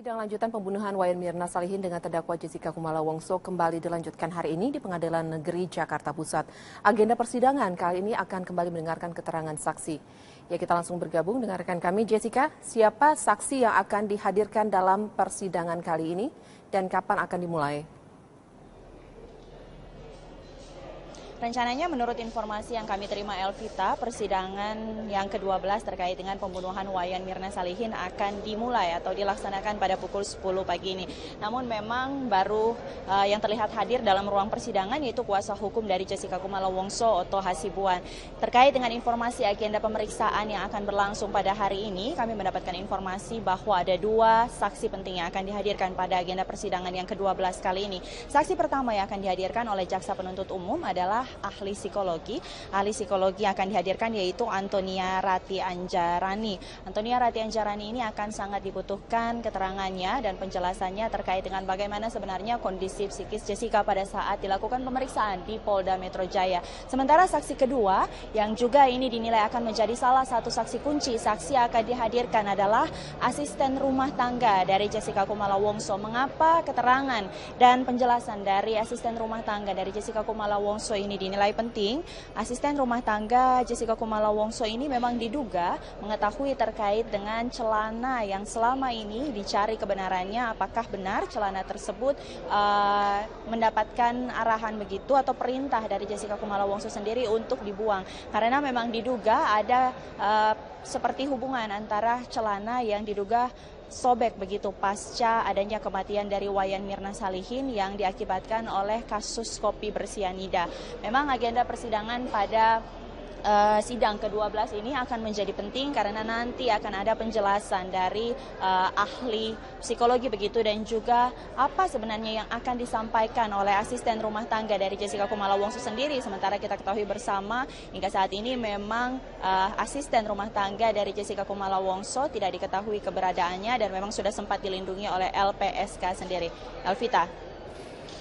Sidang lanjutan pembunuhan Wayan Mirna Salihin dengan terdakwa Jessica Kumala Wongso kembali dilanjutkan hari ini di Pengadilan Negeri Jakarta Pusat. Agenda persidangan kali ini akan kembali mendengarkan keterangan saksi. Ya, kita langsung bergabung dengan rekan kami Jessica. Siapa saksi yang akan dihadirkan dalam persidangan kali ini dan kapan akan dimulai? Rencananya menurut informasi yang kami terima Elvita, persidangan yang ke-12 terkait dengan pembunuhan Wayan Mirna Salihin akan dimulai atau dilaksanakan pada pukul 10 pagi ini. Namun memang baru yang terlihat hadir dalam ruang persidangan yaitu kuasa hukum dari Jessica Kumala Wongso, Otto Hasibuan. Terkait dengan informasi agenda pemeriksaan yang akan berlangsung pada hari ini, kami mendapatkan informasi bahwa ada dua saksi penting yang akan dihadirkan pada agenda persidangan yang ke-12 kali ini. Saksi pertama yang akan dihadirkan oleh jaksa penuntut umum adalah ahli psikologi. Ahli psikologi yang akan dihadirkan yaitu Antonia Rati Anjarani. Antonia Rati Anjarani ini akan sangat dibutuhkan keterangannya dan penjelasannya terkait dengan bagaimana sebenarnya kondisi psikis Jessica pada saat dilakukan pemeriksaan di Polda Metro Jaya. Sementara saksi kedua yang juga ini dinilai akan menjadi salah satu saksi kunci, saksi yang akan dihadirkan adalah asisten rumah tangga dari Jessica Kumala Wongso. Mengapa keterangan dan penjelasan dari asisten rumah tangga dari Jessica Kumala Wongso ini dinilai penting? Asisten rumah tangga Jessica Kumala Wongso ini memang diduga mengetahui terkait dengan celana yang selama ini dicari kebenarannya, apakah benar celana tersebut mendapatkan arahan begitu atau perintah dari Jessica Kumala Wongso sendiri untuk dibuang. Karena memang diduga ada seperti hubungan antara celana yang diduga sobek begitu pasca adanya kematian dari Wayan Mirna Salihin yang diakibatkan oleh kasus kopi bersianida. Memang agenda persidangan pada sidang ke-12 ini akan menjadi penting karena nanti akan ada penjelasan dari ahli psikologi begitu dan juga apa sebenarnya yang akan disampaikan oleh asisten rumah tangga dari Jessica Kumala Wongso sendiri. Sementara kita ketahui bersama hingga saat ini memang asisten rumah tangga dari Jessica Kumala Wongso tidak diketahui keberadaannya dan memang sudah sempat dilindungi oleh LPSK sendiri. Elvita.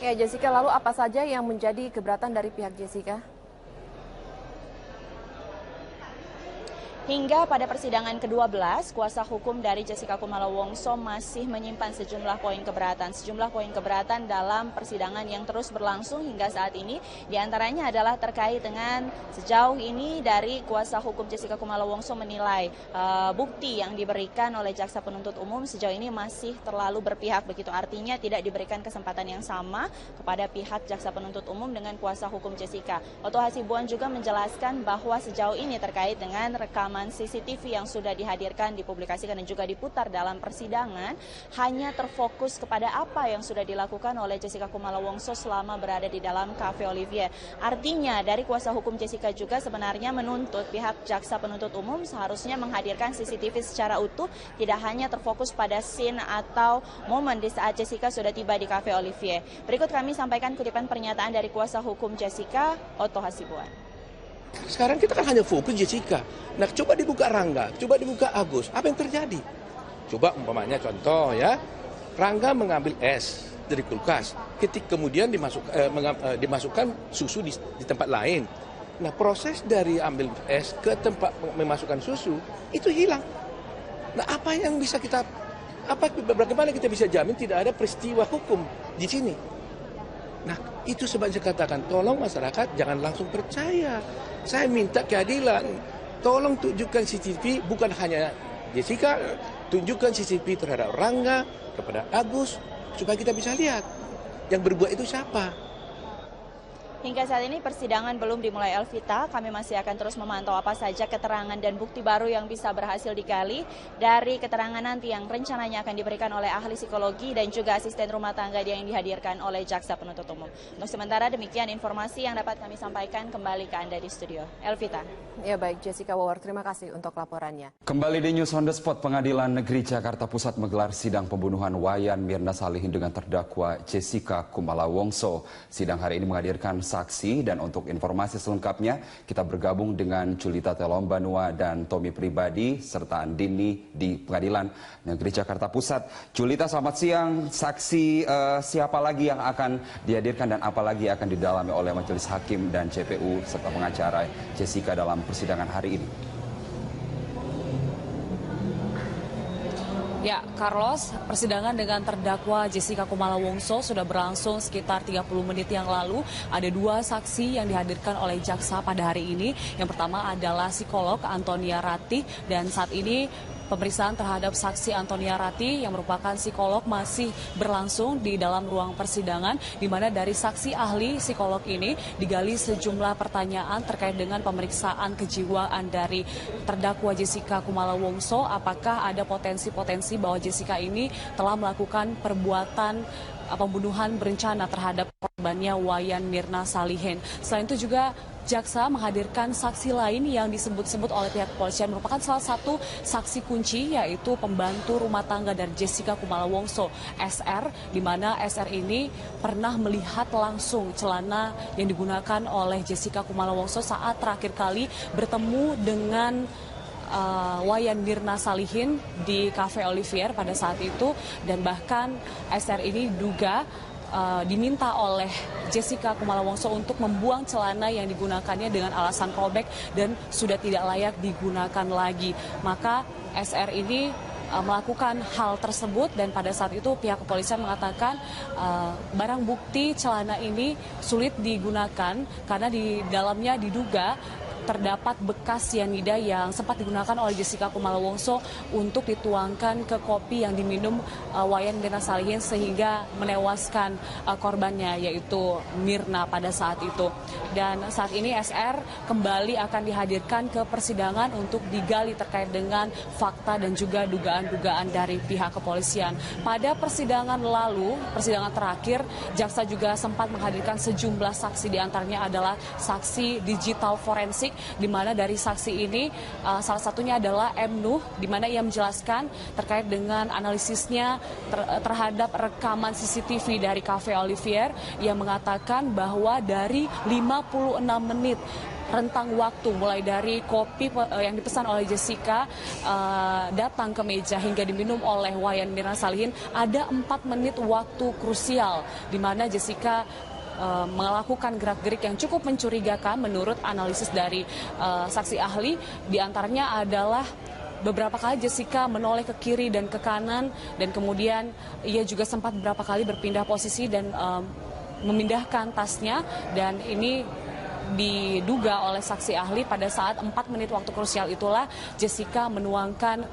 Ya, Jessica, lalu apa saja yang menjadi keberatan dari pihak Jessica? Hingga pada persidangan ke-12, kuasa hukum dari Jessica Kumala Wongso masih menyimpan sejumlah poin keberatan. Sejumlah poin keberatan dalam persidangan yang terus berlangsung hingga saat ini. Di antaranya adalah terkait dengan sejauh ini dari kuasa hukum Jessica Kumala Wongso menilai bukti yang diberikan oleh jaksa penuntut umum sejauh ini masih terlalu berpihak. Begitu artinya tidak diberikan kesempatan yang sama kepada pihak jaksa penuntut umum dengan kuasa hukum Jessica. Otto Hasibuan juga menjelaskan bahwa sejauh ini terkait dengan rekaman CCTV yang sudah dihadirkan, dipublikasikan dan juga diputar dalam persidangan hanya terfokus kepada apa yang sudah dilakukan oleh Jessica Kumala Wongso selama berada di dalam Cafe Olivier. Artinya dari kuasa hukum Jessica juga sebenarnya menuntut pihak jaksa penuntut umum seharusnya menghadirkan CCTV secara utuh, tidak hanya terfokus pada scene atau momen di saat Jessica sudah tiba di Cafe Olivier. Berikut kami sampaikan kutipan pernyataan dari kuasa hukum Jessica, Otto Hasibuan. Sekarang kita kan hanya fokus Jessica. Nah, coba dibuka Rangga, coba dibuka Agus. Apa yang terjadi? Coba umpamanya contoh ya, Rangga mengambil es dari kulkas, kemudian dimasukkan susu di tempat lain. Nah, proses dari ambil es ke tempat memasukkan susu itu hilang. Nah, bagaimana kita bisa jamin tidak ada peristiwa hukum di sini? Nah, itu sebabnya saya katakan, tolong masyarakat jangan langsung percaya. Saya minta keadilan. Tolong tunjukkan CCTV, bukan hanya Jessica, tunjukkan CCTV terhadap Rangga, kepada Agus, supaya kita bisa lihat yang berbuat itu siapa. Hingga saat ini persidangan belum dimulai, Elvita. Kami masih akan terus memantau apa saja keterangan dan bukti baru yang bisa berhasil digali dari keterangan nanti yang rencananya akan diberikan oleh ahli psikologi dan juga asisten rumah tangga yang dihadirkan oleh jaksa penuntut umum. Untuk sementara demikian informasi yang dapat kami sampaikan, kembali ke Anda di studio. Elvita. Ya, baik Jessica Wawar, terima kasih untuk laporannya. Kembali di News on the Spot, Pengadilan Negeri Jakarta Pusat menggelar sidang pembunuhan Wayan Mirna Salihin dengan terdakwa Jessica Kumala Wongso. Sidang hari ini menghadirkan saksi dan untuk informasi selengkapnya kita bergabung dengan Julita Telombanua dan Tommy Pribadi serta Andini di Pengadilan Negeri Jakarta Pusat. Julita, selamat siang. Saksi siapa lagi yang akan dihadirkan dan apa lagi akan didalami oleh Majelis Hakim dan JPU serta pengacara Jessica dalam persidangan hari ini? Ya, Carlos, persidangan dengan terdakwa Jessica Kumala Wongso sudah berlangsung sekitar 30 menit yang lalu. Ada 2 saksi yang dihadirkan oleh jaksa pada hari ini. Yang pertama adalah psikolog Antonia Ratih, dan saat ini pemeriksaan terhadap saksi Antonia Ratih yang merupakan psikolog masih berlangsung di dalam ruang persidangan, di mana dari saksi ahli psikolog ini digali sejumlah pertanyaan terkait dengan pemeriksaan kejiwaan dari terdakwa Jessica Kumala Wongso. Apakah ada potensi-potensi bahwa Jessica ini telah melakukan perbuatan pembunuhan berencana terhadap korbannya Wayan Mirna Salihin. Selain itu juga jaksa menghadirkan saksi lain yang disebut-sebut oleh pihak kepolisian merupakan salah satu saksi kunci, yaitu pembantu rumah tangga dari Jessica Kumala Wongso, SR, di mana SR ini pernah melihat langsung celana yang digunakan oleh Jessica Kumala Wongso saat terakhir kali bertemu dengan Wayan Mirna Salihin di Cafe Olivier pada saat itu, dan bahkan SR ini diduga diminta oleh Jessica Kumala Wongso untuk membuang celana yang digunakannya dengan alasan robek dan sudah tidak layak digunakan lagi. Maka SR ini melakukan hal tersebut, dan pada saat itu pihak kepolisian mengatakan barang bukti celana ini sulit digunakan karena di dalamnya diduga terdapat bekas sianida yang sempat digunakan oleh Jessica Kumala Wongso untuk dituangkan ke kopi yang diminum Wayan Mirna Salihin sehingga menewaskan korbannya, yaitu Mirna pada saat itu. Dan saat ini SR kembali akan dihadirkan ke persidangan untuk digali terkait dengan fakta dan juga dugaan-dugaan dari pihak kepolisian. Pada persidangan lalu, persidangan terakhir, jaksa juga sempat menghadirkan sejumlah saksi, diantaranya adalah saksi digital forensik, di mana dari saksi ini salah satunya adalah M. Nuh, di mana ia menjelaskan terkait dengan analisisnya terhadap rekaman CCTV dari Cafe Olivier. Ia mengatakan bahwa dari 56 menit rentang waktu mulai dari kopi yang dipesan oleh Jessica datang ke meja hingga diminum oleh Wayan Mirna Salihin, ada 4 menit waktu krusial di mana Jessica melakukan gerak-gerik yang cukup mencurigakan menurut analisis dari saksi ahli. Di antaranya adalah beberapa kali Jessica menoleh ke kiri dan ke kanan, dan kemudian ia juga sempat beberapa kali berpindah posisi dan memindahkan tasnya, dan ini diduga oleh saksi ahli pada saat 4 menit waktu krusial itulah Jessica menuangkan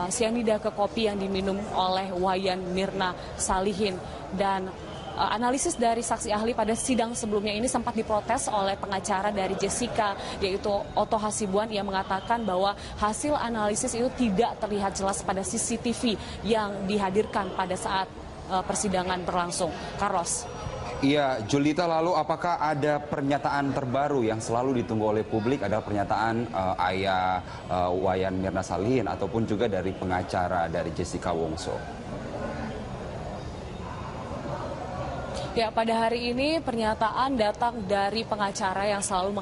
sianida ke kopi yang diminum oleh Wayan Mirna Salihin. Dan analisis dari saksi ahli pada sidang sebelumnya ini sempat diprotes oleh pengacara dari Jessica, yaitu Otto Hasibuan. Ia mengatakan bahwa hasil analisis itu tidak terlihat jelas pada CCTV yang dihadirkan pada saat persidangan berlangsung. Carlos. Iya, Julita, lalu apakah ada pernyataan terbaru yang selalu ditunggu oleh publik, ada pernyataan ayah Wayan Mirna Salihin ataupun juga dari pengacara dari Jessica Wongso? Ya, pada hari ini pernyataan datang dari pengacara yang selalu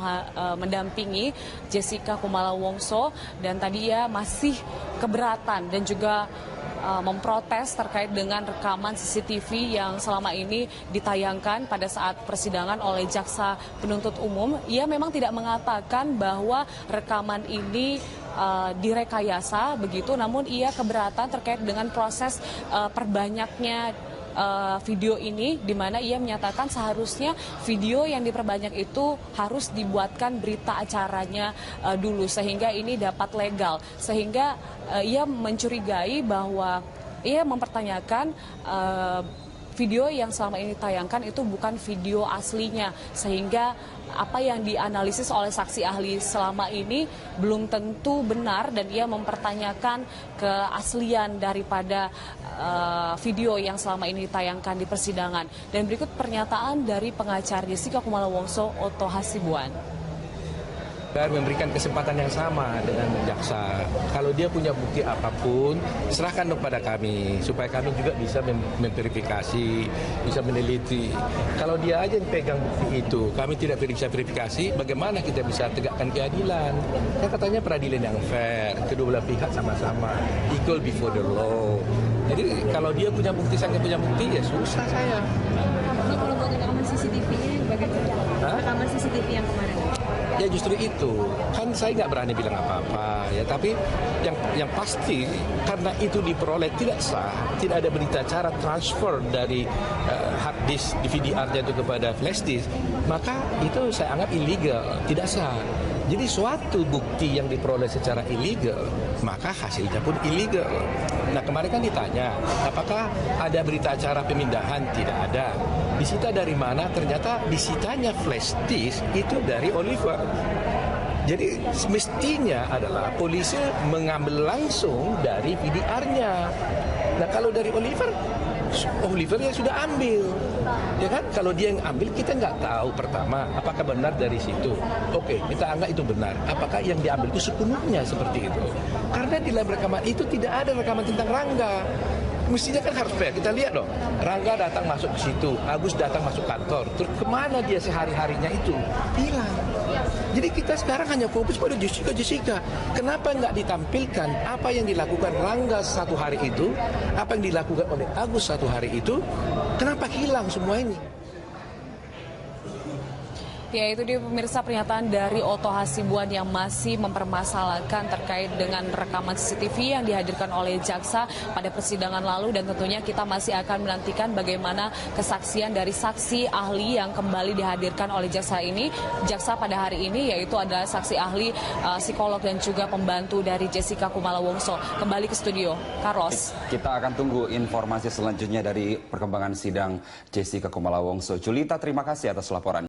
mendampingi Jessica Kumala Wongso, dan tadi ia masih keberatan dan juga memprotes terkait dengan rekaman CCTV yang selama ini ditayangkan pada saat persidangan oleh jaksa penuntut umum. Ia memang tidak mengatakan bahwa rekaman ini direkayasa begitu, namun ia keberatan terkait dengan proses perbanyaknya video ini, di mana ia menyatakan seharusnya video yang diperbanyak itu harus dibuatkan berita acaranya dulu sehingga ini dapat legal, sehingga ia mencurigai bahwa ia mempertanyakan video yang selama ini ditayangkan itu bukan video aslinya, sehingga apa yang dianalisis oleh saksi ahli selama ini belum tentu benar, dan ia mempertanyakan keaslian daripada video yang selama ini ditayangkan di persidangan. Dan berikut pernyataan dari pengacara Jessica Kumala Wongso, Otto Hasibuan. Dan memberikan kesempatan yang sama dengan jaksa. Kalau dia punya bukti apapun, serahkan kepada kami supaya kami juga bisa memverifikasi, bisa meneliti. Kalau dia aja yang pegang bukti itu, kami tidak bisa verifikasi, bagaimana kita bisa tegakkan keadilan? Kan katanya peradilan yang fair, kedua belah pihak sama-sama, equal before the law. Jadi kalau dia punya bukti, saya punya bukti, ya susah saya. Kalau buat rekaman CCTV-nya bagaimana? Rekaman CCTV yang kemarin? Ya justru itu, kan saya nggak berani bilang apa-apa ya, tapi yang pasti karena itu diperoleh tidak sah, tidak ada berita acara transfer dari hard disk DVD-nya itu kepada flash disk, maka itu saya anggap illegal, tidak sah. Jadi suatu bukti yang diperoleh secara ilegal, maka hasilnya pun ilegal. Nah kemarin kan ditanya, apakah ada berita acara pemindahan? Tidak ada. Disita dari mana? Ternyata disitanya flash disk itu dari Oliver. Jadi semestinya adalah polisi mengambil langsung dari VDR-nya. Nah kalau dari Oliver yang sudah ambil, ya kan? Kalau dia yang ambil, kita nggak tahu pertama apakah benar dari situ. Oke, kita anggap itu benar. Apakah yang diambil itu sepenuhnya seperti itu? Karena di dalam rekaman itu tidak ada rekaman tentang Rangga. Mestinya kan harus fair. Kita lihat dong, Rangga datang masuk ke situ, Agus datang masuk kantor. Terus kemana dia sehari-harinya itu? Hilang. Jadi kita sekarang hanya fokus pada Jessica. Kenapa nggak ditampilkan apa yang dilakukan Rangga satu hari itu, apa yang dilakukan oleh Agus satu hari itu? Kenapa hilang semua ini? Ya, itu dia pemirsa pernyataan dari Otto Hasibuan yang masih mempermasalahkan terkait dengan rekaman CCTV yang dihadirkan oleh jaksa pada persidangan lalu, dan tentunya kita masih akan menantikan bagaimana kesaksian dari saksi ahli yang kembali dihadirkan oleh jaksa pada hari ini, yaitu adalah saksi ahli psikolog dan juga pembantu dari Jessica Kumala Wongso. Kembali ke studio, Carlos. Kita akan tunggu informasi selanjutnya dari perkembangan sidang Jessica Kumala Wongso. Julita, terima kasih atas laporan.